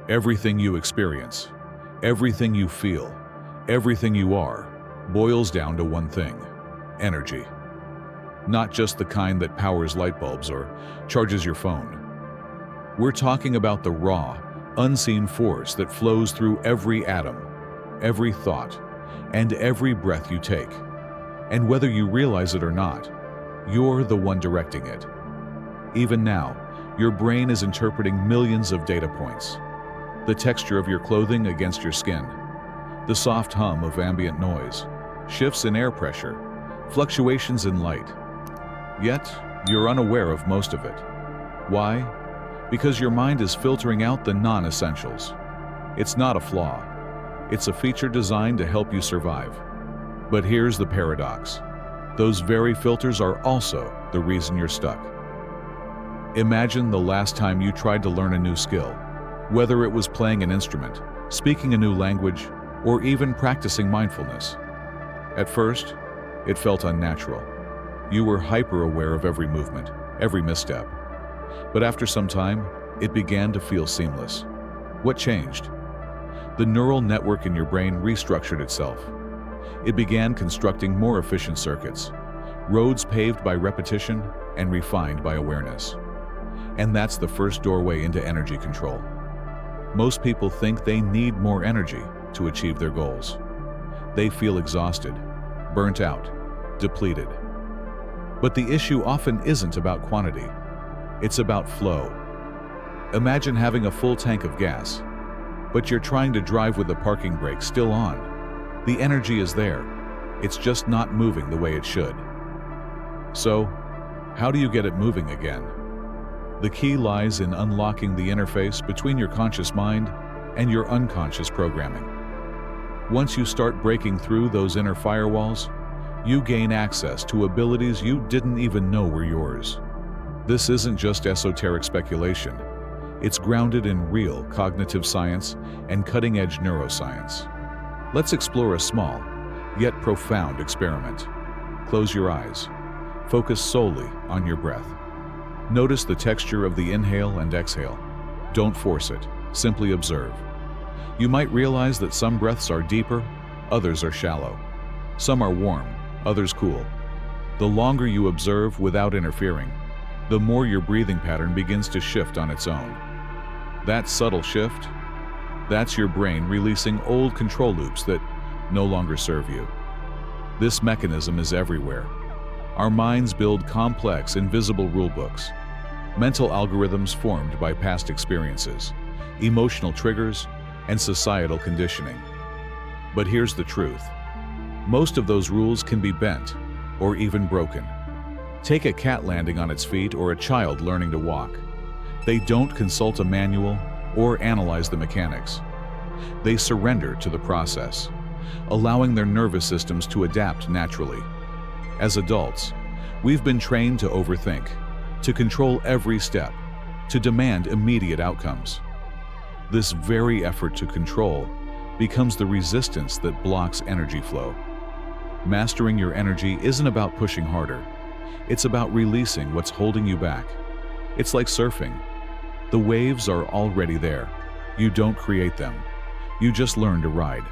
Everything you experience, everything you feel, everything you are, boils down to one thing: energy. Not just the kind that powers light bulbs or charges your phone. We're talking about the raw, unseen force that flows through every atom, every thought, and every breath you take. And whether you realize it or not, you're the one directing it. Even now, your brain is interpreting millions of data points. The texture of your clothing against your skin, the soft hum of ambient noise, shifts in air pressure, fluctuations in light. Yet, you're unaware of most of it. Why? Because your mind is filtering out the non-essentials. It's not a flaw. It's a feature designed to help you survive. But here's the paradox. Those very filters are also the reason you're stuck. Imagine the last time you tried to learn a new skill, whether it was playing an instrument, speaking a new language, or even practicing mindfulness. At first, it felt unnatural. You were hyper-aware of every movement, every misstep. But after some time, it began to feel seamless. What changed? The neural network in your brain restructured itself. It began constructing more efficient circuits, roads paved by repetition and refined by awareness. And that's the first doorway into energy control. Most people think they need more energy to achieve their goals. They feel exhausted, burnt out, depleted. But the issue often isn't about quantity. It's about flow. Imagine having a full tank of gas, but you're trying to drive with the parking brake still on. The energy is there. It's just not moving the way it should. So, how do you get it moving again? The key lies in unlocking the interface between your conscious mind and your unconscious programming. Once you start breaking through those inner firewalls, you gain access to abilities you didn't even know were yours. This isn't just esoteric speculation. It's grounded in real cognitive science and cutting-edge neuroscience. Let's explore a small, yet profound experiment. Close your eyes. Focus solely on your breath. Notice the texture of the inhale and exhale. Don't force it. Simply observe. You might realize that some breaths are deeper, others are shallow. Some are warm, others cool. The longer you observe without interfering, the more your breathing pattern begins to shift on its own. That subtle shift, that's your brain releasing old control loops that no longer serve you. This mechanism is everywhere. Our minds build complex, invisible rulebooks, mental algorithms formed by past experiences, emotional triggers, and societal conditioning. But here's the truth. Most of those rules can be bent or even broken. Take a cat landing on its feet or a child learning to walk. They don't consult a manual or analyze the mechanics. They surrender to the process, allowing their nervous systems to adapt naturally. As adults, we've been trained to overthink, to control every step, to demand immediate outcomes. This very effort to control becomes the resistance that blocks energy flow. Mastering your energy isn't about pushing harder. It's about releasing what's holding you back. It's like surfing. The waves are already there. You don't create them. You just learn to ride.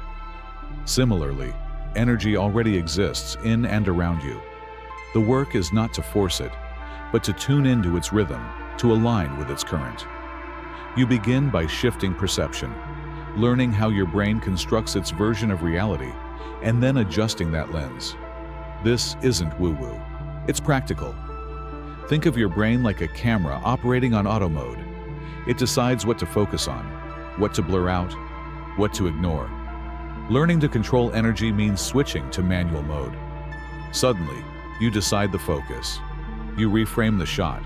Similarly, energy already exists in and around you. The work is not to force it, but to tune into its rhythm, to align with its current. You begin by shifting perception, learning how your brain constructs its version of reality, and then adjusting that lens. This isn't woo-woo. It's practical. Think of your brain like a camera operating on auto mode. It decides what to focus on, what to blur out, what to ignore. Learning to control energy means switching to manual mode. Suddenly, you decide the focus. You reframe the shot.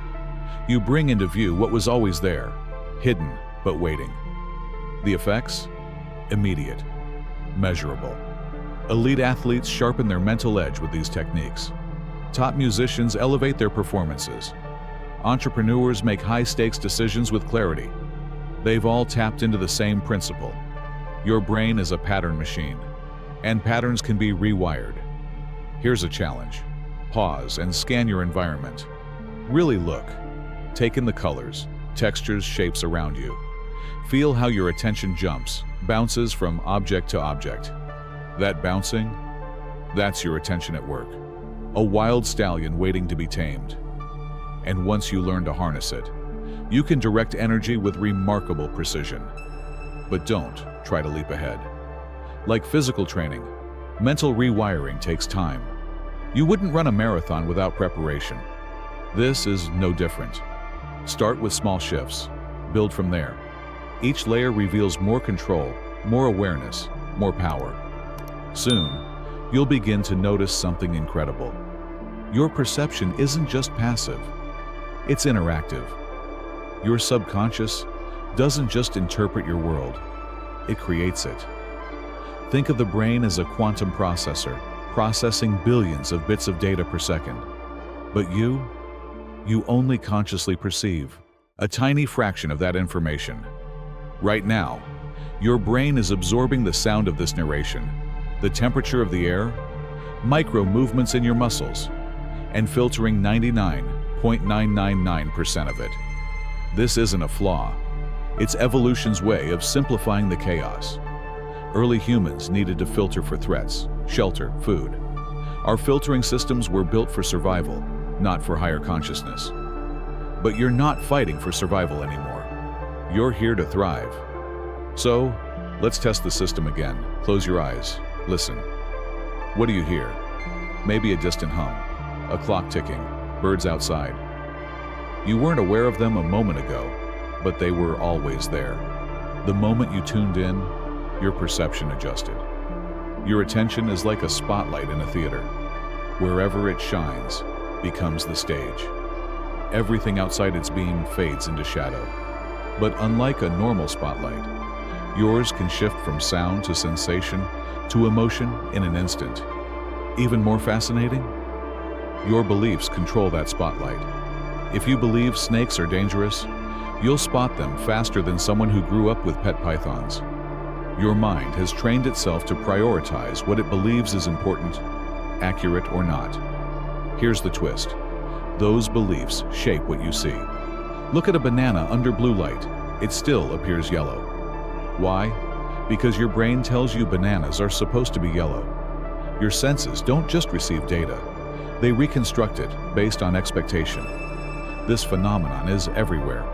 You bring into view what was always there, hidden but waiting. The effects? Immediate, measurable. Elite athletes sharpen their mental edge with these techniques. Top musicians elevate their performances. Entrepreneurs make high-stakes decisions with clarity. They've all tapped into the same principle. Your brain is a pattern machine, and patterns can be rewired. Here's a challenge. Pause and scan your environment. Really look. Take in the colors, textures, shapes around you. Feel how your attention jumps, bounces from object to object. That bouncing, that's your attention at work. A wild stallion waiting to be tamed. And once you learn to harness it, you can direct energy with remarkable precision. But don't try to leap ahead. Like physical training, mental rewiring takes time. You wouldn't run a marathon without preparation. This is no different. Start with small shifts. Build from there. Each layer reveals more control, more awareness, more power. Soon, you'll begin to notice something incredible. Your perception isn't just passive, it's interactive. Your subconscious doesn't just interpret your world, it creates it. Think of the brain as a quantum processor, processing billions of bits of data per second. But you only consciously perceive a tiny fraction of that information. Right now, your brain is absorbing the sound of this narration, the temperature of the air, micro movements in your muscles, and filtering 99.999% of it. This isn't a flaw. It's evolution's way of simplifying the chaos. Early humans needed to filter for threats, shelter, food. Our filtering systems were built for survival, not for higher consciousness. But you're not fighting for survival anymore. You're here to thrive. So, let's test the system again. Close your eyes. Listen. What do you hear? Maybe a distant hum, a clock ticking, birds outside. You weren't aware of them a moment ago, but they were always there. The moment you tuned in, your perception adjusted. Your attention is like a spotlight in a theater. Wherever it shines becomes the stage. Everything outside its beam fades into shadow. But unlike a normal spotlight, yours can shift from sound to sensation to emotion in an instant. Even more fascinating? Your beliefs control that spotlight. If you believe snakes are dangerous, you'll spot them faster than someone who grew up with pet pythons. Your mind has trained itself to prioritize what it believes is important, accurate or not. Here's the twist. Those beliefs shape what you see. Look at a banana under blue light. It still appears yellow. Why? Because your brain tells you bananas are supposed to be yellow. Your senses don't just receive data. They reconstruct it based on expectation. This phenomenon is everywhere.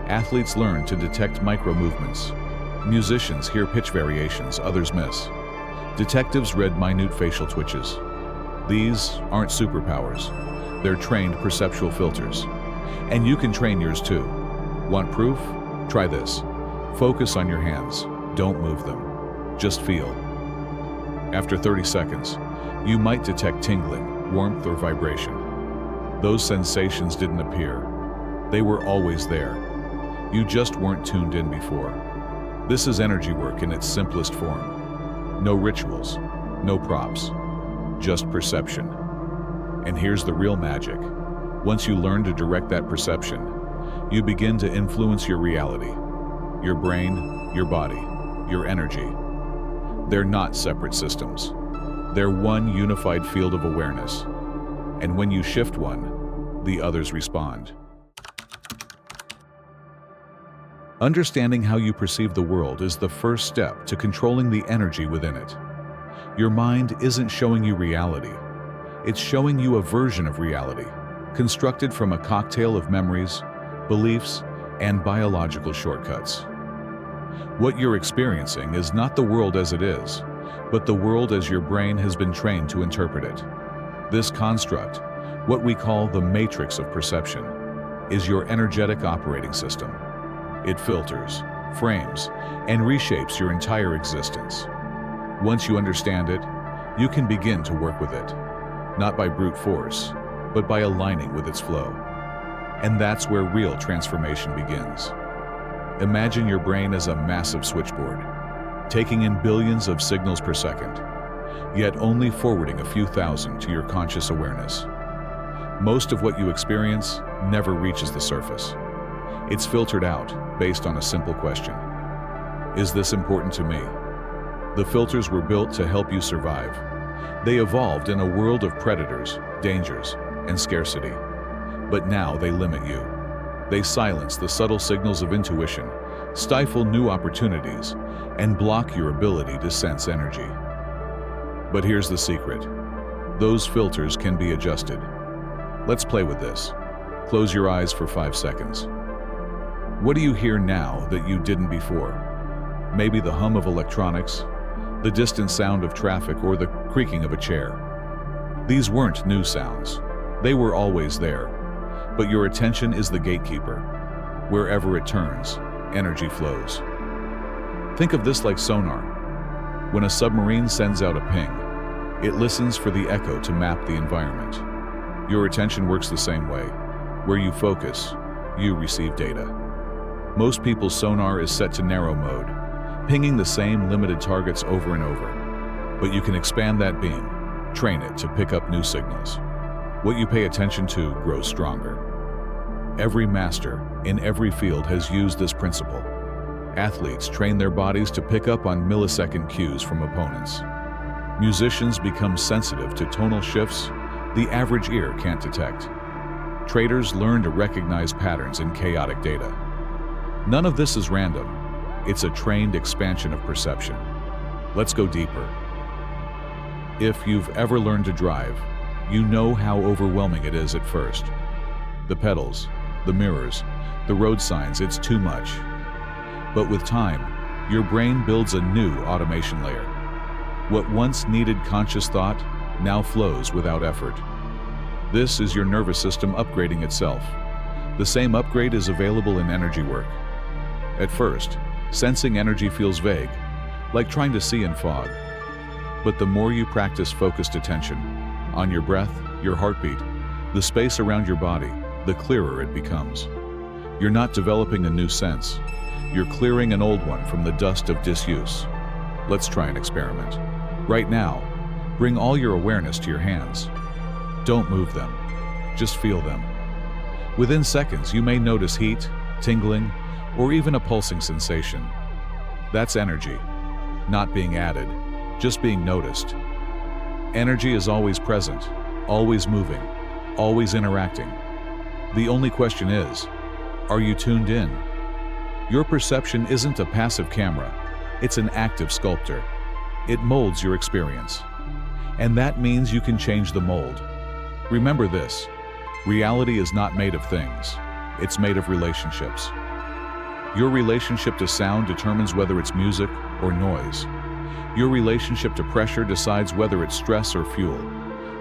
Athletes learn to detect micro-movements. Musicians hear pitch variations others miss. Detectives read minute facial twitches. These aren't superpowers. They're trained perceptual filters. And you can train yours too. Want proof? Try this. Focus on your hands. Don't move them. Just feel. After 30 seconds, you might detect tingling, warmth, or vibration. Those sensations didn't appear. They were always there. You just weren't tuned in before. This is energy work in its simplest form. No rituals, no props, just perception. And here's the real magic. Once you learn to direct that perception, you begin to influence your reality. Your brain, your body, your energy. They're not separate systems. They're one unified field of awareness. And when you shift one, the others respond. Understanding how you perceive the world is the first step to controlling the energy within it. Your mind isn't showing you reality. It's showing you a version of reality, constructed from a cocktail of memories, beliefs, and biological shortcuts. What you're experiencing is not the world as it is, but the world as your brain has been trained to interpret it. This construct, what we call the matrix of perception, is your energetic operating system. It filters, frames, and reshapes your entire existence. Once you understand it, you can begin to work with it, not by brute force, but by aligning with its flow. And that's where real transformation begins. Imagine your brain as a massive switchboard, taking in billions of signals per second, yet only forwarding a few thousand to your conscious awareness. Most of what you experience never reaches the surface. It's filtered out based on a simple question. Is this important to me? The filters were built to help you survive. They evolved in a world of predators, dangers, and scarcity. But now they limit you. They silence the subtle signals of intuition, stifle new opportunities, and block your ability to sense energy. But here's the secret. Those filters can be adjusted. Let's play with this. Close your eyes for 5 seconds. What do you hear now that you didn't before? Maybe the hum of electronics, the distant sound of traffic, or the creaking of a chair. These weren't new sounds. They were always there. But your attention is the gatekeeper. Wherever it turns, energy flows. Think of this like sonar. When a submarine sends out a ping, it listens for the echo to map the environment. Your attention works the same way. Where you focus, you receive data. Most people's sonar is set to narrow mode, pinging the same limited targets over and over. But you can expand that beam, train it to pick up new signals. What you pay attention to grows stronger. Every master in every field has used this principle. Athletes train their bodies to pick up on millisecond cues from opponents. Musicians become sensitive to tonal shifts the average ear can't detect. Traders learn to recognize patterns in chaotic data. None of this is random. It's a trained expansion of perception. Let's go deeper. If you've ever learned to drive, you know how overwhelming it is at first. The pedals, the mirrors, the road signs, it's too much. But with time, your brain builds a new automation layer. What once needed conscious thought now flows without effort. This is your nervous system upgrading itself. The same upgrade is available in energy work. At first, sensing energy feels vague, like trying to see in fog. But the more you practice focused attention on your breath, your heartbeat, the space around your body, the clearer it becomes. You're not developing a new sense. You're clearing an old one from the dust of disuse. Let's try an experiment. Right now, bring all your awareness to your hands. Don't move them. Just feel them. Within seconds, you may notice heat, tingling, or even a pulsing sensation. That's energy, not being added, just being noticed. Energy is always present, always moving, always interacting. The only question is, are you tuned in? Your perception isn't a passive camera, it's an active sculptor. It molds your experience. And that means you can change the mold. Remember this, reality is not made of things, it's made of relationships. Your relationship to sound determines whether it's music or noise. Your relationship to pressure decides whether it's stress or fuel.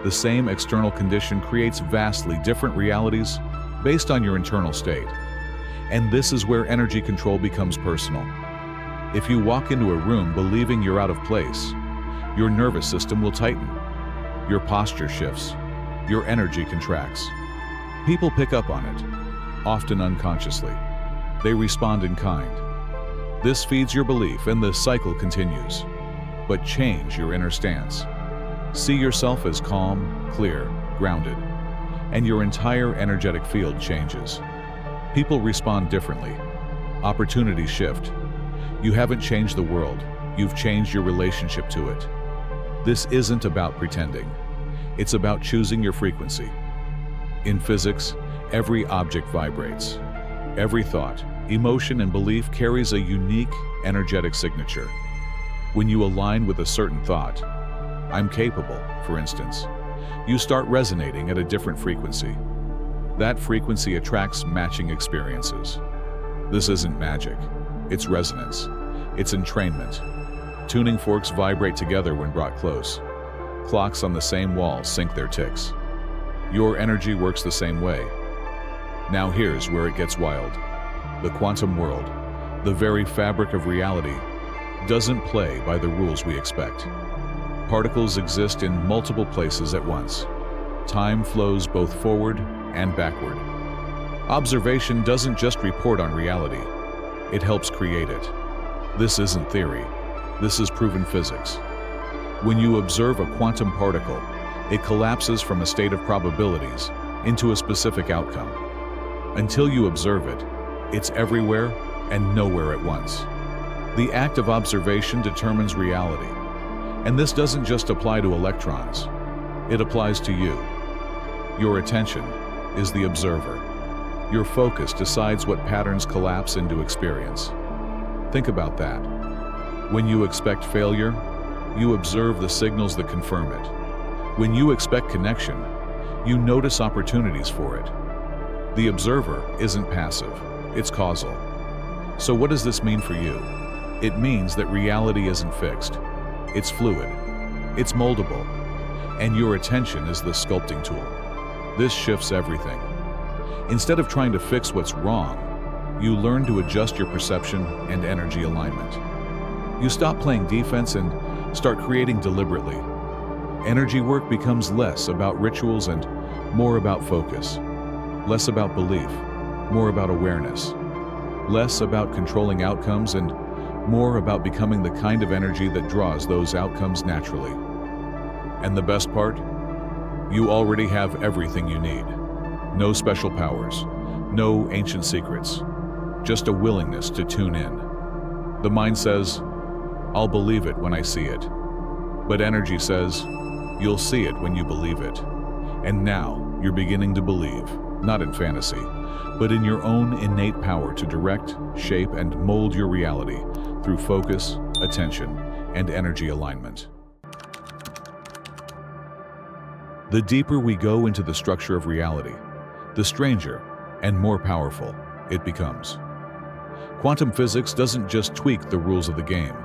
The same external condition creates vastly different realities based on your internal state. And this is where energy control becomes personal. If you walk into a room believing you're out of place, your nervous system will tighten. Your posture shifts. Your energy contracts. People pick up on it, often unconsciously. They respond in kind. This feeds your belief and the cycle continues. But change your inner stance. See yourself as calm, clear, grounded, and your entire energetic field changes. People respond differently. Opportunities shift. You haven't changed the world, you've changed your relationship to it. This isn't about pretending. It's about choosing your frequency. In physics, every object vibrates. Every thought, emotion, and belief carries a unique, energetic signature. When you align with a certain thought, I'm capable, for instance, you start resonating at a different frequency. That frequency attracts matching experiences. This isn't magic. It's resonance. It's entrainment. Tuning forks vibrate together when brought close. Clocks on the same wall sync their ticks. Your energy works the same way. Now here's where it gets wild. The quantum world, the very fabric of reality, doesn't play by the rules we expect. Particles exist in multiple places at once. Time flows both forward and backward. Observation doesn't just report on reality, it helps create it. This isn't theory, this is proven physics. When you observe a quantum particle, it collapses from a state of probabilities into a specific outcome. Until you observe it, it's everywhere and nowhere at once. The act of observation determines reality. And this doesn't just apply to electrons, it applies to you. Your attention is the observer. Your focus decides what patterns collapse into experience. Think about that. When you expect failure, you observe the signals that confirm it. When you expect connection, you notice opportunities for it. The observer isn't passive, it's causal. So what does this mean for you? It means that reality isn't fixed. It's fluid. It's moldable. And your attention is the sculpting tool. This shifts everything. Instead of trying to fix what's wrong, you learn to adjust your perception and energy alignment. You stop playing defense and start creating deliberately. Energy work becomes less about rituals and more about focus. Less about belief, more about awareness. Less about controlling outcomes and more about becoming the kind of energy that draws those outcomes naturally. And the best part? You already have everything you need. No special powers, no ancient secrets, just a willingness to tune in. The mind says, I'll believe it when I see it. But energy says, you'll see it when you believe it. And now you're beginning to believe, not in fantasy, but in your own innate power to direct, shape, and mold your reality through focus, attention, and energy alignment. The deeper we go into the structure of reality, the stranger and more powerful it becomes. Quantum physics doesn't just tweak the rules of the game.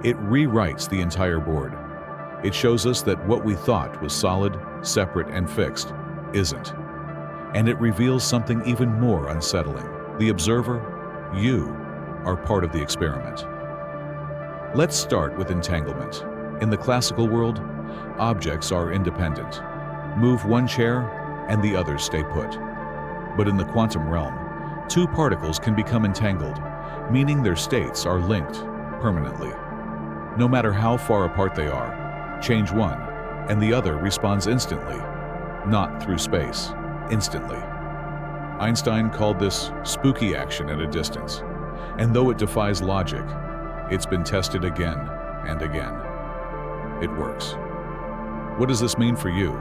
It rewrites the entire board. It shows us that what we thought was solid, separate, and fixed isn't. And it reveals something even more unsettling. The observer, you, are part of the experiment. Let's start with entanglement. In the classical world, objects are independent. Move one chair, and the others stay put. But in the quantum realm, two particles can become entangled, meaning their states are linked permanently. No matter how far apart they are, change one, and the other responds instantly, not through space, instantly. Einstein called this spooky action at a distance, and though it defies logic, it's been tested again and again. It works. What does this mean for you?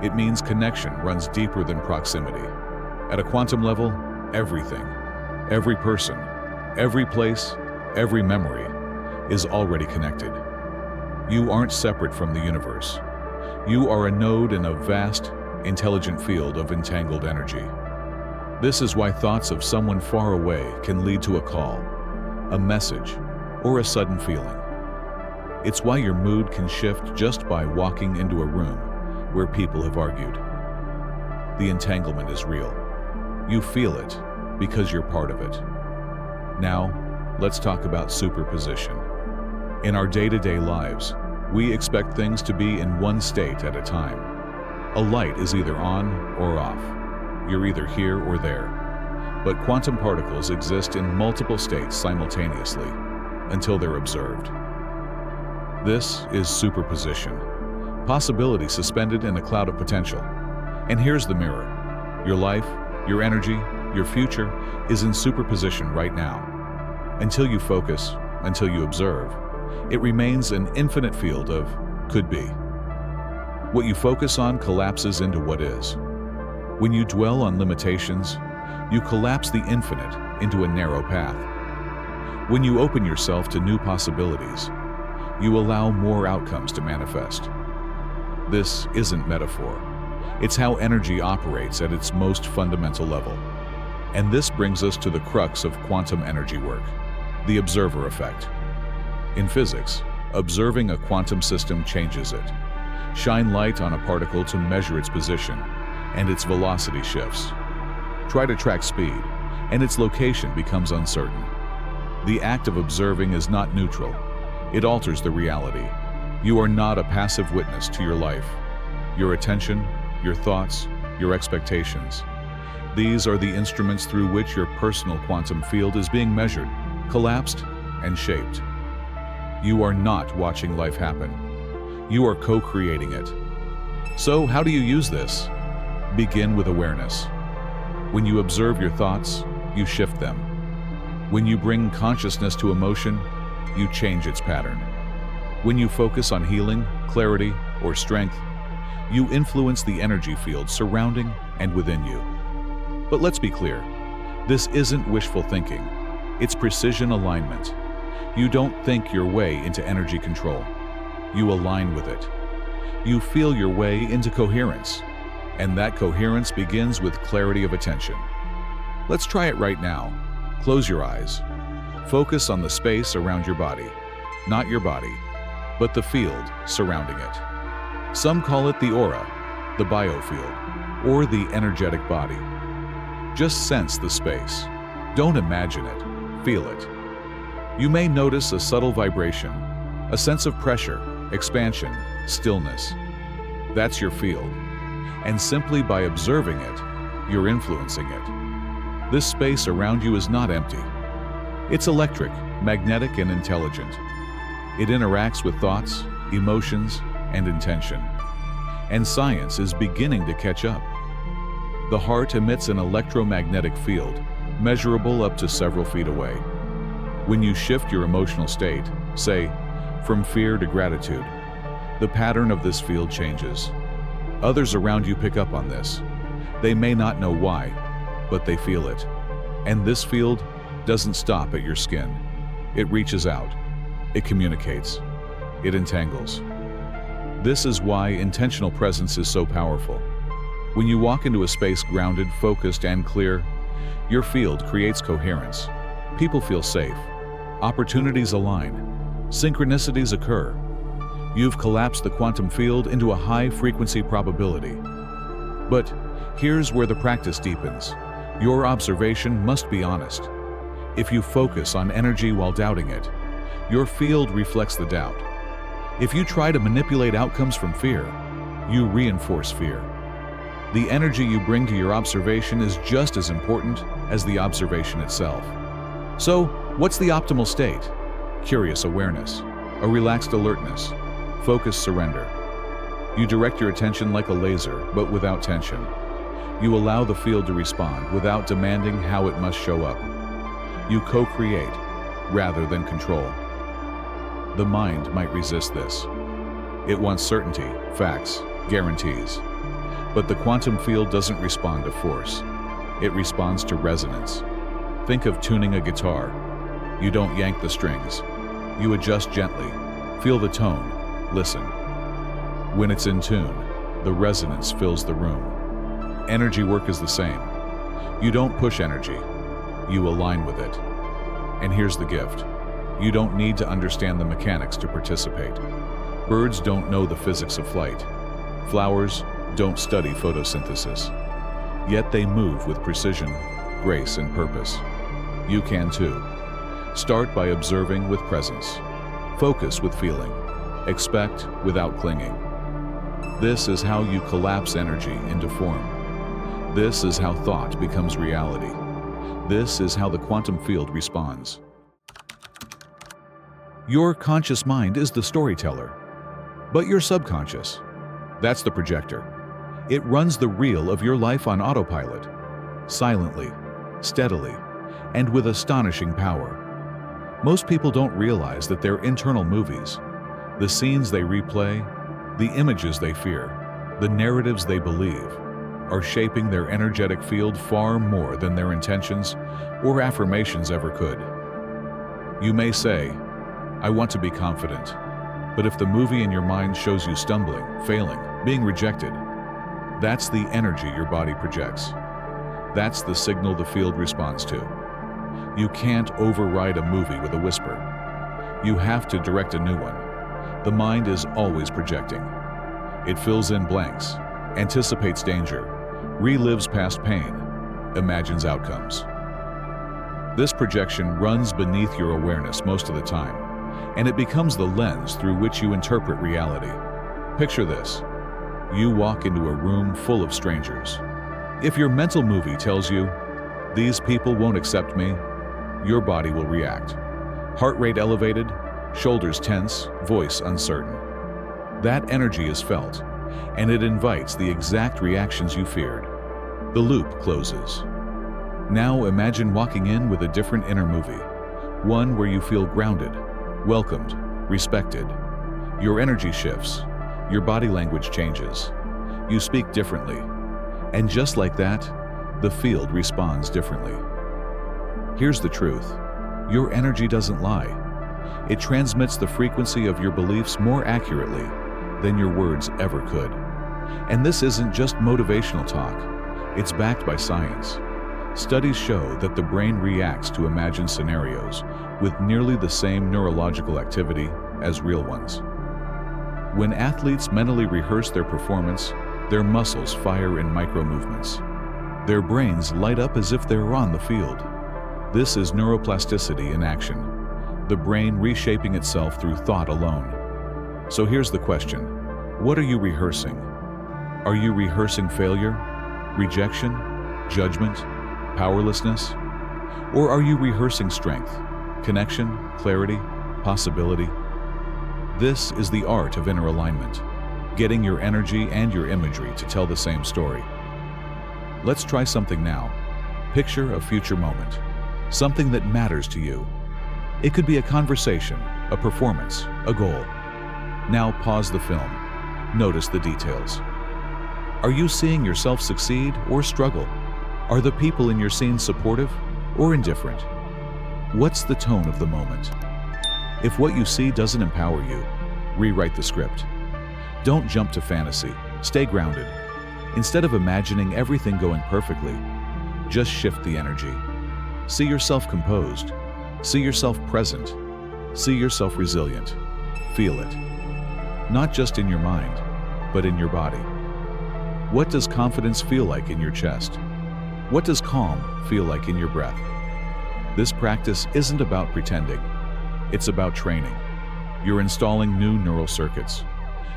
It means connection runs deeper than proximity. At a quantum level, everything, every person, every place, every memory is already connected. You aren't separate from the universe. You are a node in a vast, intelligent field of entangled energy. This is why thoughts of someone far away can lead to a call, a message, or a sudden feeling. It's why your mood can shift just by walking into a room where people have argued. The entanglement is real. You feel it because you're part of it. Now, let's talk about superposition. In our day-to-day lives, we expect things to be in one state at a time. A light is either on or off. You're either here or there. But quantum particles exist in multiple states simultaneously until they're observed. This is superposition, possibility suspended in a cloud of potential. And here's the mirror. Your life, your energy, your future is in superposition right now. Until you focus, until you observe, it remains an infinite field of could be. What you focus on collapses into what is. When you dwell on limitations, you collapse the infinite into a narrow path. When you open yourself to new possibilities, you allow more outcomes to manifest. This isn't metaphor. It's how energy operates at its most fundamental level. And this brings us to the crux of quantum energy work, the observer effect. In physics, observing a quantum system changes it. Shine light on a particle to measure its position, and its velocity shifts. Try to track speed, and its location becomes uncertain. The act of observing is not neutral. It alters the reality. You are not a passive witness to your life. Your attention, your thoughts, your expectations. These are the instruments through which your personal quantum field is being measured, collapsed, and shaped. You are not watching life happen. You are co-creating it. So, how do you use this? Begin with awareness. When you observe your thoughts, you shift them. When you bring consciousness to emotion, you change its pattern. When you focus on healing, clarity, or strength, you influence the energy field surrounding and within you. But let's be clear, this isn't wishful thinking. It's precision alignment. You don't think your way into energy control. You align with it. You feel your way into coherence, and that coherence begins with clarity of attention. Let's try it right now. Close your eyes. Focus on the space around your body, not your body, but the field surrounding it. Some call it the aura, the biofield, or the energetic body. Just sense the space. Don't imagine it, feel it. You may notice a subtle vibration, a sense of pressure, expansion, stillness. That's your field. And simply by observing it, you're influencing it. This space around you is not empty. It's electric, magnetic, and intelligent. It interacts with thoughts, emotions, and intention. And science is beginning to catch up. The heart emits an electromagnetic field, measurable up to several feet away. When you shift your emotional state, say, from fear to gratitude, the pattern of this field changes. Others around you pick up on this. They may not know why, but they feel it. And this field doesn't stop at your skin. It reaches out. It communicates. It entangles. This is why intentional presence is so powerful. When you walk into a space grounded, focused, and clear, your field creates coherence. People feel safe. Opportunities align. Synchronicities occur. You've collapsed the quantum field into a high-frequency probability. But here's where the practice deepens. Your observation must be honest. If you focus on energy while doubting it, your field reflects the doubt. If you try to manipulate outcomes from fear, you reinforce fear. The energy you bring to your observation is just as important as the observation itself. So, what's the optimal state? Curious awareness, a relaxed alertness, focused surrender. You direct your attention like a laser, but without tension. You allow the field to respond without demanding how it must show up. You co-create rather than control. The mind might resist this. It wants certainty, facts, guarantees. But the quantum field doesn't respond to force. It responds to resonance. Think of tuning a guitar. You don't yank the strings. You adjust gently. Feel the tone. Listen. When it's in tune, the resonance fills the room. Energy work is the same. You don't push energy. You align with it. And here's the gift. You don't need to understand the mechanics to participate. Birds don't know the physics of flight. Flowers don't study photosynthesis. Yet they move with precision, grace, and purpose. You can too. Start by observing with presence. Focus with feeling. Expect without clinging. This is how you collapse energy into form. This is how thought becomes reality. This is how the quantum field responds. Your conscious mind is the storyteller, but your subconscious, that's the projector. It runs the reel of your life on autopilot, silently, steadily, and with astonishing power. Most people don't realize that their internal movies, the scenes they replay, the images they fear, the narratives they believe, are shaping their energetic field far more than their intentions or affirmations ever could. You may say, I want to be confident, but if the movie in your mind shows you stumbling, failing, being rejected, that's the energy your body projects. That's the signal the field responds to. You can't override a movie with a whisper. You have to direct a new one. The mind is always projecting. It fills in blanks, anticipates danger, relives past pain, imagines outcomes. This projection runs beneath your awareness most of the time, and it becomes the lens through which you interpret reality. Picture this. You walk into a room full of strangers. If your mental movie tells you, these people won't accept me, your body will react. Heart rate elevated, shoulders tense, voice uncertain. That energy is felt, and it invites the exact reactions you feared. The loop closes. Now imagine walking in with a different inner movie, one where you feel grounded, welcomed, respected. Your energy shifts, your body language changes, you speak differently, and just like that, the field responds differently. Here's the truth. Your energy doesn't lie. It transmits the frequency of your beliefs more accurately than your words ever could. And this isn't just motivational talk. It's backed by science. Studies show that the brain reacts to imagined scenarios with nearly the same neurological activity as real ones. When athletes mentally rehearse their performance, their muscles fire in micro-movements. Their brains light up as if they're on the field. This is neuroplasticity in action, the brain reshaping itself through thought alone. So here's the question: what are you rehearsing? Are you rehearsing failure, rejection, judgment, powerlessness? Or are you rehearsing strength, connection, clarity, possibility? This is the art of inner alignment, getting your energy and your imagery to tell the same story. Let's try something now. Picture a future moment, something that matters to you. It could be a conversation, a performance, a goal. Now pause the film. Notice the details. Are you seeing yourself succeed or struggle? Are the people in your scene supportive or indifferent? What's the tone of the moment? If what you see doesn't empower you, rewrite the script. Don't jump to fantasy. Stay grounded. Instead of imagining everything going perfectly, just shift the energy. See yourself composed. See yourself present. See yourself resilient. Feel it. Not just in your mind, but in your body. What does confidence feel like in your chest? What does calm feel like in your breath? This practice isn't about pretending. It's about training. You're installing new neural circuits.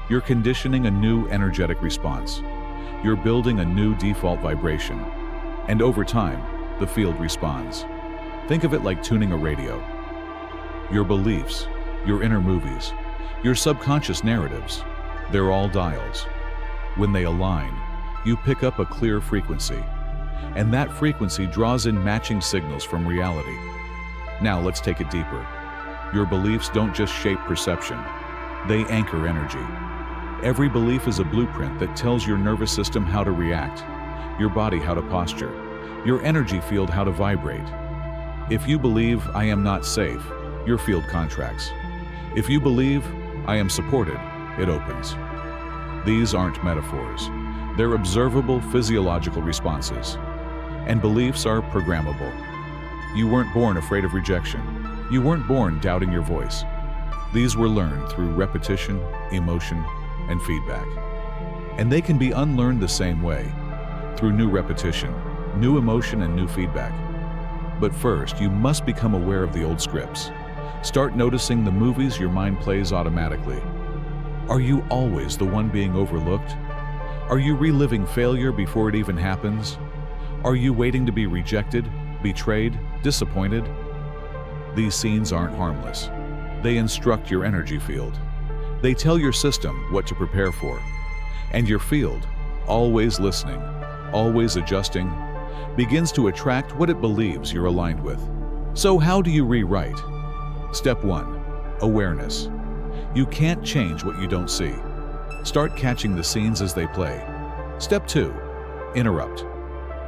You're conditioning a new energetic response. You're building a new default vibration. And over time, the field responds. Think of it like tuning a radio. Your beliefs, your inner movies, your subconscious narratives, they're all dials. When they align, you pick up a clear frequency, and that frequency draws in matching signals from reality. Now let's take it deeper. Your beliefs don't just shape perception, they anchor energy. Every belief is a blueprint that tells your nervous system how to react, your body how to posture, your energy field how to vibrate. If you believe I am not safe, your field contracts. If you believe I am supported, it opens. These aren't metaphors. They're observable physiological responses. And beliefs are programmable. You weren't born afraid of rejection. You weren't born doubting your voice. These were learned through repetition, emotion, and feedback. And they can be unlearned the same way, through new repetition, new emotion, and new feedback. But first, you must become aware of the old scripts. Start noticing the movies your mind plays automatically. Are you always the one being overlooked? Are you reliving failure before it even happens? Are you waiting to be rejected, betrayed, disappointed? These scenes aren't harmless. They instruct your energy field. They tell your system what to prepare for. And your field, always listening, always adjusting, begins to attract what it believes you're aligned with. So how do you rewrite? Step 1. Awareness. You can't change what you don't see. Start catching the scenes as they play. Step 2. Interrupt.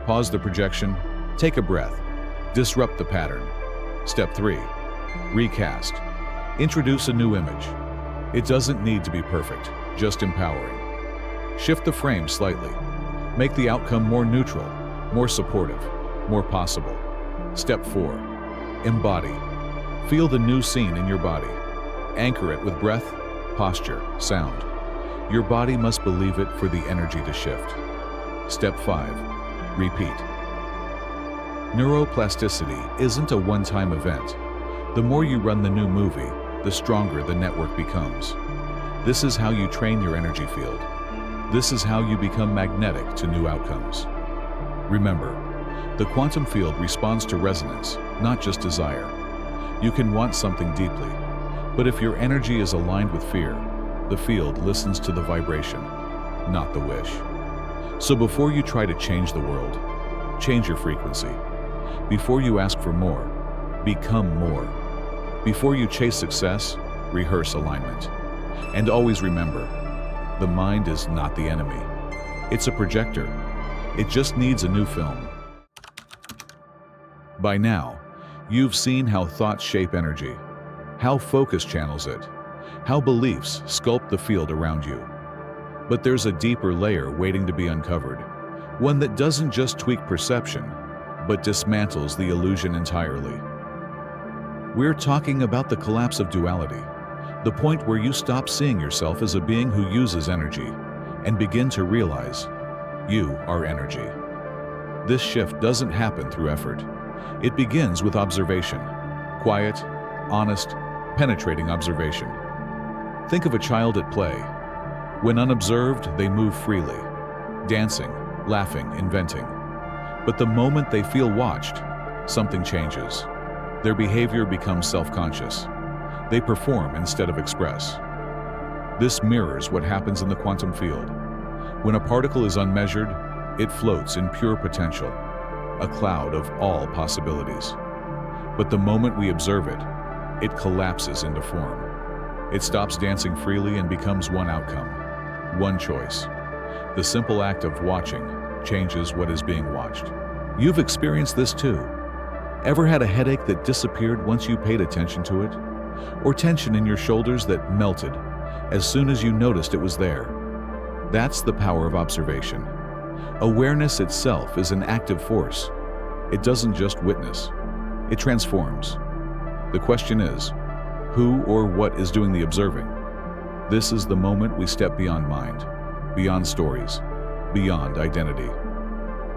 Pause the projection, take a breath, disrupt the pattern. Step 3. Recast. Introduce a new image. It doesn't need to be perfect, just empowering. Shift the frame slightly. Make the outcome more neutral, more supportive, more possible. Step 4. Embody. Feel the new scene in your body. Anchor it with breath, posture, sound. Your body must believe it for the energy to shift. Step 5. Repeat. Neuroplasticity isn't a one-time event. The more you run the new movie, the stronger the network becomes. This is how you train your energy field. This is how you become magnetic to new outcomes. Remember, the quantum field responds to resonance, not just desire. You can want something deeply, but if your energy is aligned with fear, the field listens to the vibration, not the wish. So before you try to change the world, change your frequency. Before you ask for more, become more. Before you chase success, rehearse alignment. And always remember, the mind is not the enemy. It's a projector. It just needs a new film. By now, You've seen how thoughts shape energy, how focus channels it, how beliefs sculpt the field around you. But there's a deeper layer waiting to be uncovered, one that doesn't just tweak perception, but dismantles the illusion entirely. We're talking about the collapse of duality, the point where you stop seeing yourself as a being who uses energy and begin to realize you are energy. This shift doesn't happen through effort. It begins with observation, quiet, honest, penetrating observation. Think of a child at play. When unobserved, they move freely, dancing, laughing, inventing. But the moment they feel watched, something changes. Their behavior becomes self-conscious. They perform instead of express. This mirrors what happens in the quantum field. When a particle is unmeasured, it floats in pure potential, a cloud of all possibilities. But the moment we observe it, it collapses into form. It stops dancing freely and becomes one outcome, one choice. The simple act of watching changes what is being watched. You've experienced this too. Ever had a headache that disappeared once you paid attention to it? Or tension in your shoulders that melted as soon as you noticed it was there? That's the power of observation. Awareness itself is an active force. It doesn't just witness, it transforms. The question is, who or what is doing the observing? This is the moment we step beyond mind, beyond stories, beyond identity.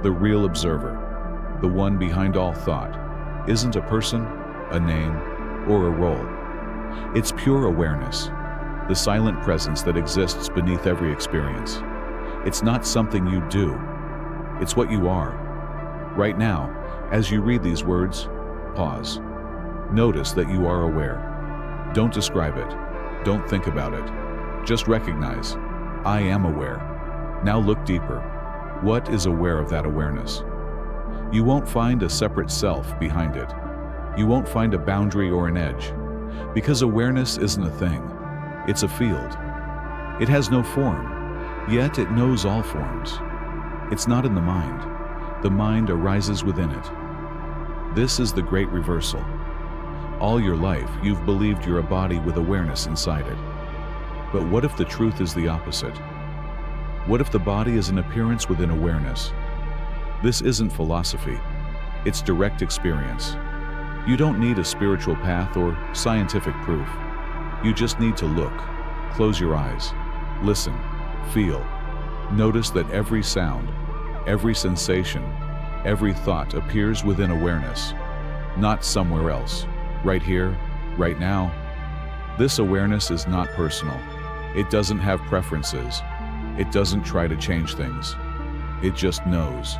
The real observer, the one behind all thought, isn't a person, a name, or a role. It's pure awareness, the silent presence that exists beneath every experience. It's not something you do, it's what you are. Right now, as you read these words, pause. Notice that you are aware. Don't describe it. Don't think about it. Just recognize, I am aware. Now look deeper. What is aware of that awareness? You won't find a separate self behind it. You won't find a boundary or an edge, because awareness isn't a thing. It's a field. It has no form, yet it knows all forms. It's not in the mind. The mind arises within it. This is the great reversal. All your life, you've believed you're a body with awareness inside it. But what if the truth is the opposite? What if the body is an appearance within awareness? This isn't philosophy. It's direct experience. You don't need a spiritual path or scientific proof. You just need to look, close your eyes, listen, feel. Notice that every sound, every sensation, every thought appears within awareness, not somewhere else, right here, right now. This awareness is not personal. It doesn't have preferences. It doesn't try to change things. It just knows.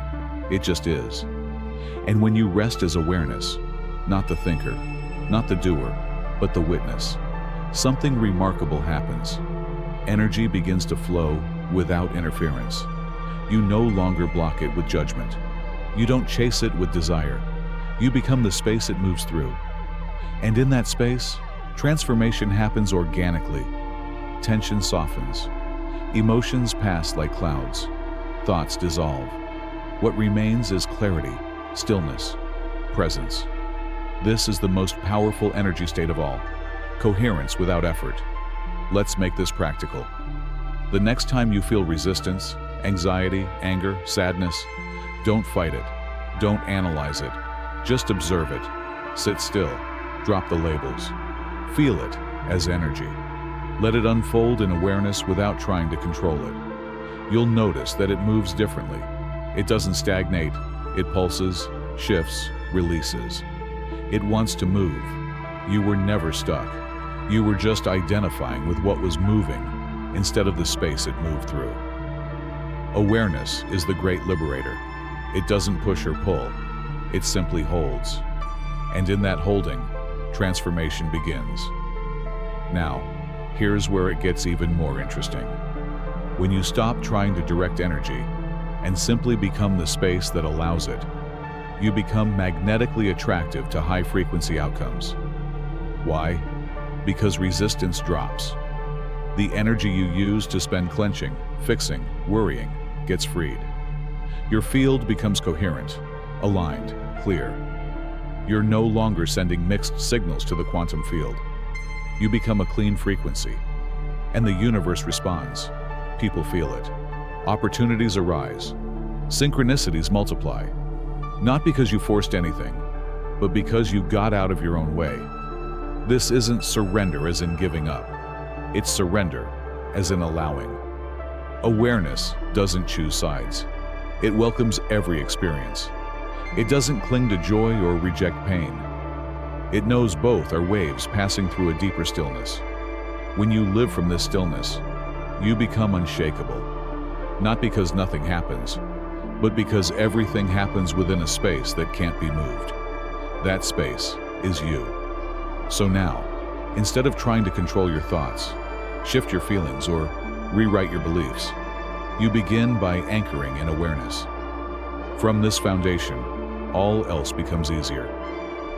It just is. And when you rest as awareness, not the thinker, not the doer, but the witness, something remarkable happens. Energy begins to flow without interference. You no longer block it with judgment. You don't chase it with desire. You become the space it moves through. And in that space, transformation happens organically. Tension softens. Emotions pass like clouds. Thoughts dissolve. What remains is clarity, stillness, presence. This is the most powerful energy state of all. Coherence without effort. Let's make this practical. The next time you feel resistance, anxiety, anger, sadness, don't fight it. Don't analyze it. Just observe it. Sit still. Drop the labels. Feel it as energy. Let it unfold in awareness without trying to control it. You'll notice that it moves differently. It doesn't stagnate. It pulses, shifts, releases. It wants to move. You were never stuck. You were just identifying with what was moving instead of the space it moved through. Awareness is the great liberator. It doesn't push or pull. It simply holds. And in that holding, transformation begins. Now, here's where it gets even more interesting. When you stop trying to direct energy and simply become the space that allows it, you become magnetically attractive to high-frequency outcomes. Why? Because resistance drops. The energy you use to spend clenching, fixing, worrying gets freed. Your field becomes coherent, aligned, clear. You're no longer sending mixed signals to the quantum field. You become a clean frequency, and the universe responds. People feel it. Opportunities arise. Synchronicities multiply. Not because you forced anything, but because you got out of your own way. This isn't surrender as in giving up. It's surrender as in allowing. Awareness doesn't choose sides. It welcomes every experience. It doesn't cling to joy or reject pain. It knows both are waves passing through a deeper stillness. When you live from this stillness, you become unshakable. Not because nothing happens, but because everything happens within a space that can't be moved. That space is you. So now, instead of trying to control your thoughts, shift your feelings, or rewrite your beliefs, you begin by anchoring in awareness. From this foundation, all else becomes easier.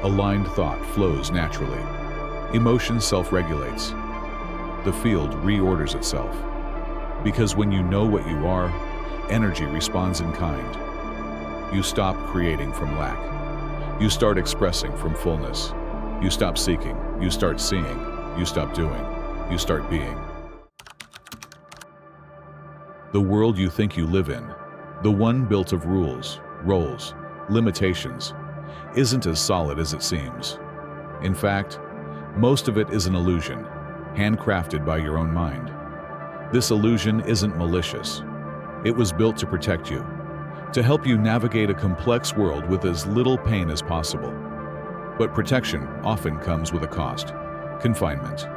Aligned thought flows naturally. Emotion self-regulates. The field reorders itself. Because when you know what you are, energy responds in kind. You stop creating from lack. You start expressing from fullness. You stop seeking. You start seeing. You stop doing. You start being. The world you think you live in, the one built of rules, roles, limitations, isn't as solid as it seems. In fact, most of it is an illusion, handcrafted by your own mind. This illusion isn't malicious. It was built to protect you, to help you navigate a complex world with as little pain as possible. But protection often comes with a cost: confinement.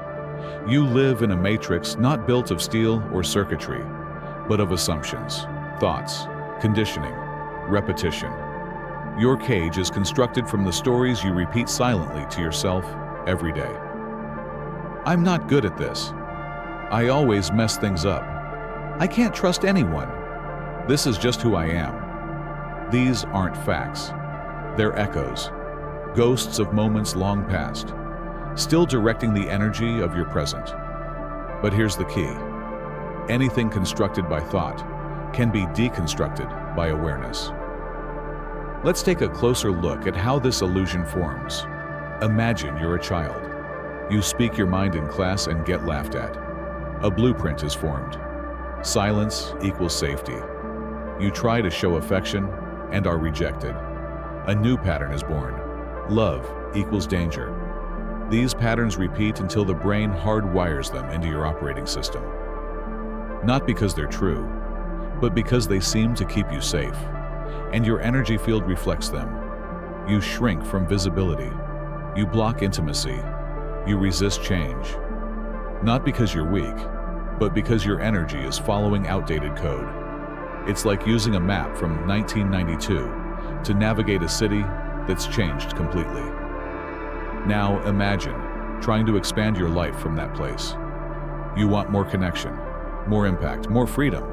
You live in a matrix not built of steel or circuitry, but of assumptions, thoughts, conditioning, repetition. Your cage is constructed from the stories you repeat silently to yourself every day. I'm not good at this. I always mess things up. I can't trust anyone. This is just who I am. These aren't facts. They're echoes, ghosts of moments long past, still directing the energy of your present. But here's the key. Anything constructed by thought can be deconstructed by awareness. Let's take a closer look at how this illusion forms. Imagine you're a child. You speak your mind in class and get laughed at. A blueprint is formed. Silence equals safety. You try to show affection and are rejected. A new pattern is born. Love equals danger. These patterns repeat until the brain hardwires them into your operating system. Not because they're true, but because they seem to keep you safe, and your energy field reflects them. You shrink from visibility. You block intimacy. You resist change. Not because you're weak, but because your energy is following outdated code. It's like using a map from 1992 to navigate a city that's changed completely. Now imagine trying to expand your life from that place. You want more connection, more impact, more freedom.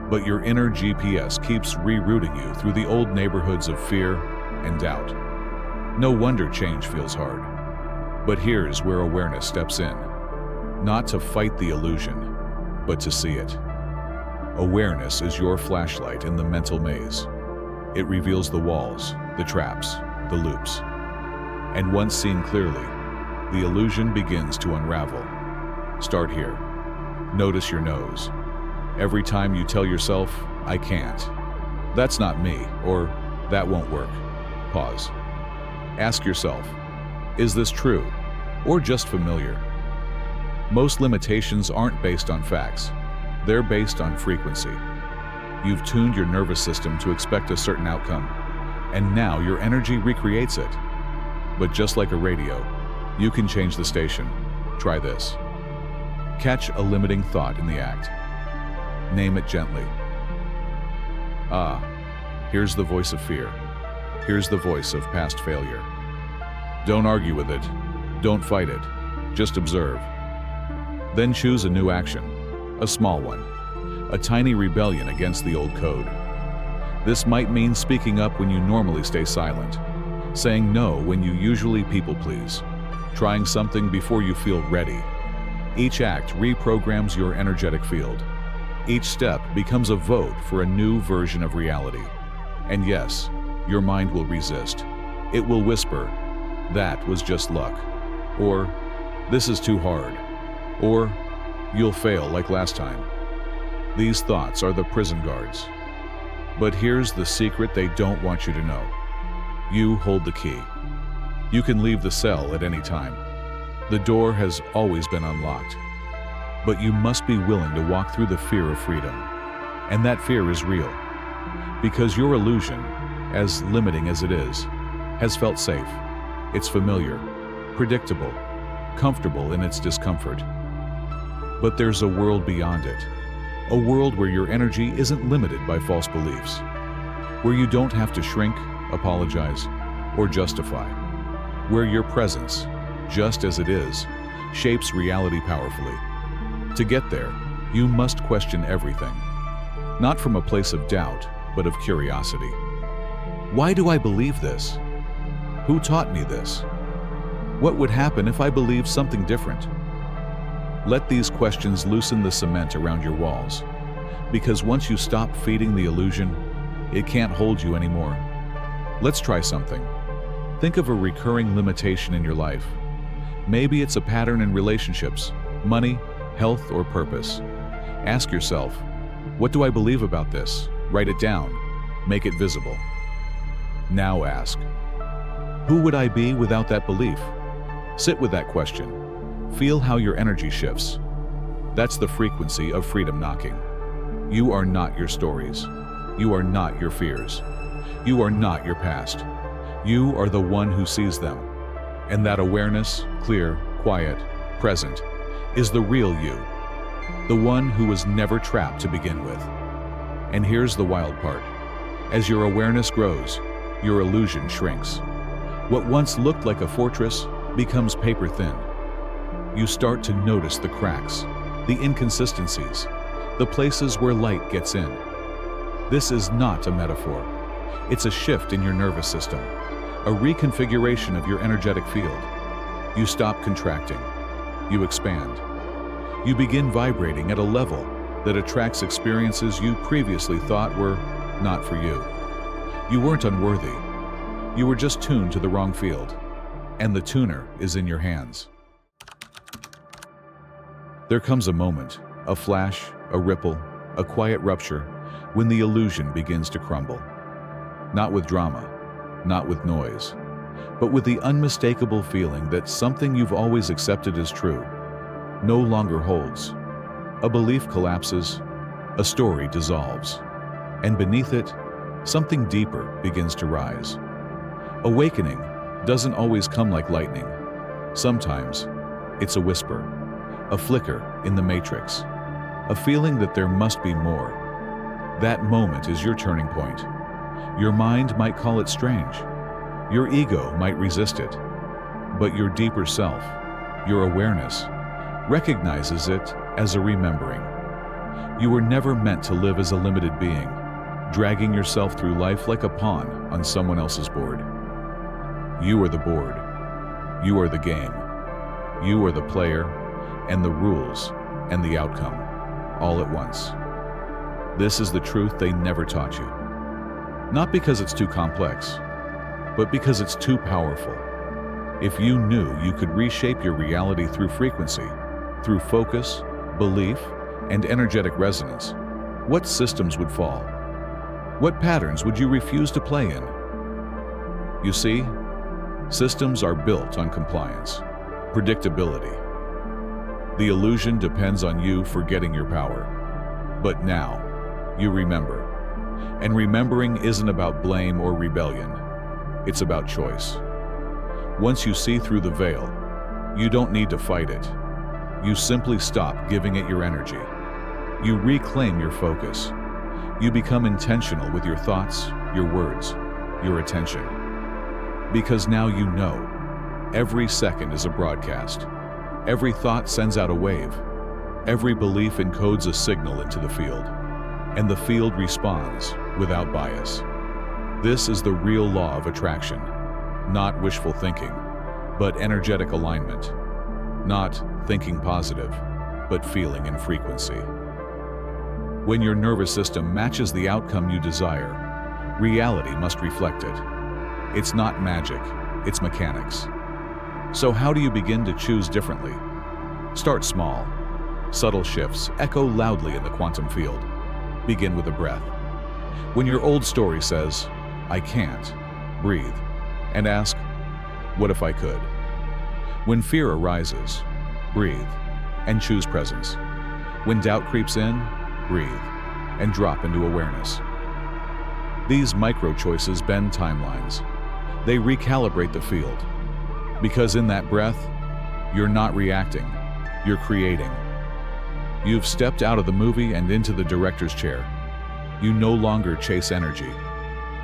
But your inner GPS keeps rerouting you through the old neighborhoods of fear and doubt. No wonder change feels hard. But here's where awareness steps in. Not to fight the illusion, but to see it. Awareness is your flashlight in the mental maze. It reveals the walls, the traps, the loops. And once seen clearly, the illusion begins to unravel. Start here. Notice your nose. Every time you tell yourself, I can't, that's not me, or that won't work, pause. Ask yourself, is this true, or just familiar? Most limitations aren't based on facts. They're based on frequency. You've tuned your nervous system to expect a certain outcome, and now your energy recreates it. But just like a radio, you can change the station. Try this. Catch a limiting thought in the act. Name it gently. Here's the voice of fear. Here's the voice of past failure. Don't argue with it. Don't fight it. Just observe. Then choose a new action, a small one, a tiny rebellion against the old code. This might mean speaking up when you normally stay silent, saying no when you usually people please, trying something before you feel ready. Each act reprograms your energetic field. Each step becomes a vote for a new version of reality. And yes, your mind will resist. It will whisper, "That was just luck," or "This is too hard," or "You'll fail like last time." These thoughts are the prison guards. But here's the secret they don't want you to know. You hold the key. You can leave the cell at any time. The door has always been unlocked. But you must be willing to walk through the fear of freedom. And that fear is real. Because your illusion, as limiting as it is, has felt safe. It's familiar, predictable, comfortable in its discomfort. But there's a world beyond it. A world where your energy isn't limited by false beliefs. Where you don't have to shrink, apologize, or justify. Where your presence, just as it is, shapes reality powerfully. To get there, you must question everything. Not from a place of doubt, but of curiosity. Why do I believe this? Who taught me this? What would happen if I believed something different? Let these questions loosen the cement around your walls. Because once you stop feeding the illusion, it can't hold you anymore. Let's try something. Think of a recurring limitation in your life. Maybe it's a pattern in relationships, money, health, or purpose. Ask yourself, what do I believe about this? Write it down. Make it visible. Now ask, who would I be without that belief? Sit with that question. Feel how your energy shifts. That's the frequency of freedom knocking. You are not your stories. You are not your fears. You are not your past. You are the one who sees them. And that awareness, clear, quiet, present, is the real you. The one who was never trapped to begin with. And here's the wild part. As your awareness grows, your illusion shrinks. What once looked like a fortress becomes paper thin. You start to notice the cracks, the inconsistencies, the places where light gets in. This is not a metaphor. It's a shift in your nervous system, a reconfiguration of your energetic field. You stop contracting. You expand. You begin vibrating at a level that attracts experiences you previously thought were not for you. You weren't unworthy. You were just tuned to the wrong field. And the tuner is in your hands. There comes a moment, a flash, a ripple, a quiet rupture, when the illusion begins to crumble. Not with drama, not with noise, but with the unmistakable feeling that something you've always accepted as true no longer holds. A belief collapses, a story dissolves, and beneath it, something deeper begins to rise. Awakening doesn't always come like lightning. Sometimes it's a whisper, a flicker in the matrix, a feeling that there must be more. That moment is your turning point. Your mind might call it strange. Your ego might resist it. But your deeper self, your awareness, recognizes it as a remembering. You were never meant to live as a limited being, dragging yourself through life like a pawn on someone else's board. You are the board. You are the game. You are the player, and the rules, and the outcome, all at once. This is the truth they never taught you. Not because it's too complex, but because it's too powerful. If you knew you could reshape your reality through frequency, through focus, belief, and energetic resonance, what systems would fall? What patterns would you refuse to play in? You see, systems are built on compliance, predictability. The illusion depends on you forgetting your power. But now, you remember. And remembering isn't about blame or rebellion. It's about choice. Once you see through the veil, you don't need to fight it. You simply stop giving it your energy. You reclaim your focus. You become intentional with your thoughts, your words, your attention. Because now you know, every second is a broadcast. Every thought sends out a wave. Every belief encodes a signal into the field. And the field responds without bias. This is the real law of attraction. Not wishful thinking, but energetic alignment. Not thinking positive, but feeling in frequency. When your nervous system matches the outcome you desire, reality must reflect it. It's not magic, it's mechanics. So how do you begin to choose differently? Start small. Subtle shifts echo loudly in the quantum field. Begin with a breath. When your old story says, "I can't," breathe and ask, "What if I could?" When fear arises, breathe and choose presence. When doubt creeps in, breathe and drop into awareness. These micro-choices bend timelines. They recalibrate the field. Because in that breath, you're not reacting, you're creating. You've stepped out of the movie and into the director's chair. You no longer chase energy.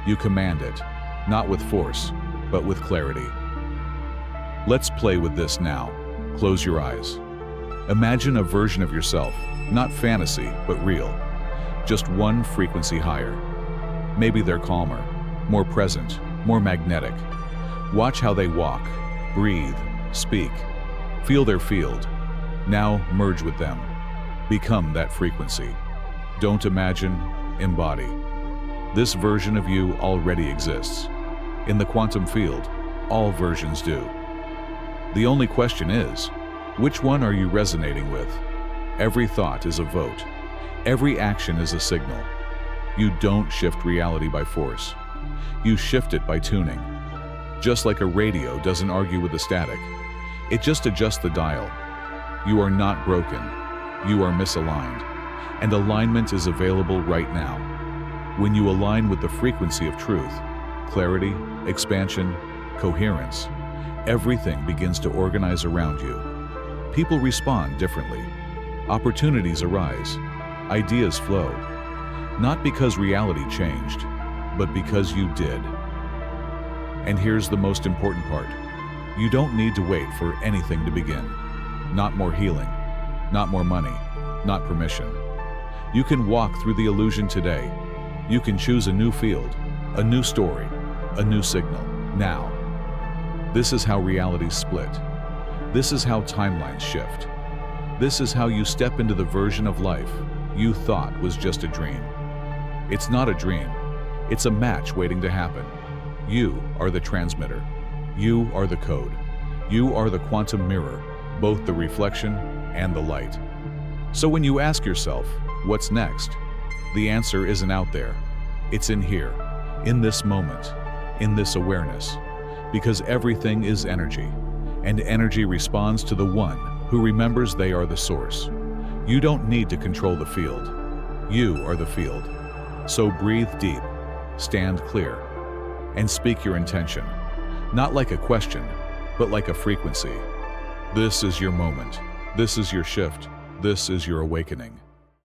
You command it, not with force, but with clarity. Let's play with this now. Close your eyes. Imagine a version of yourself, not fantasy, but real. Just one frequency higher. Maybe they're calmer, more present, more magnetic. Watch how they walk, breathe, speak. Feel their field. Now merge with them. Become that frequency. Don't imagine, embody. This version of you already exists. In the quantum field, all versions do. The only question is, which one are you resonating with? Every thought is a vote. Every action is a signal. You don't shift reality by force. You shift it by tuning. Just like a radio doesn't argue with the static, it just adjusts the dial. You are not broken. You are misaligned. And alignment is available right now. When you align with the frequency of truth, clarity, expansion, coherence, everything begins to organize around you. People respond differently. Opportunities arise. Ideas flow. Not because reality changed, but because you did. And here's the most important part. You don't need to wait for anything to begin. Not more healing, not more money, not permission. You can walk through the illusion today. You can choose a new field, a new story, a new signal, now. This is how realities split. This is how timelines shift. This is how you step into the version of life you thought was just a dream. It's not a dream. It's a match waiting to happen. You are the transmitter. You are the code. You are the quantum mirror, both the reflection and the light. So when you ask yourself, what's next? The answer isn't out there. It's in here, in this moment, in this awareness. Because everything is energy, and energy responds to the one who remembers they are the source. You don't need to control the field. You are the field. So breathe deep, stand clear, and speak your intention. Not like a question, but like a frequency. This is your moment. This is your shift. This is your awakening.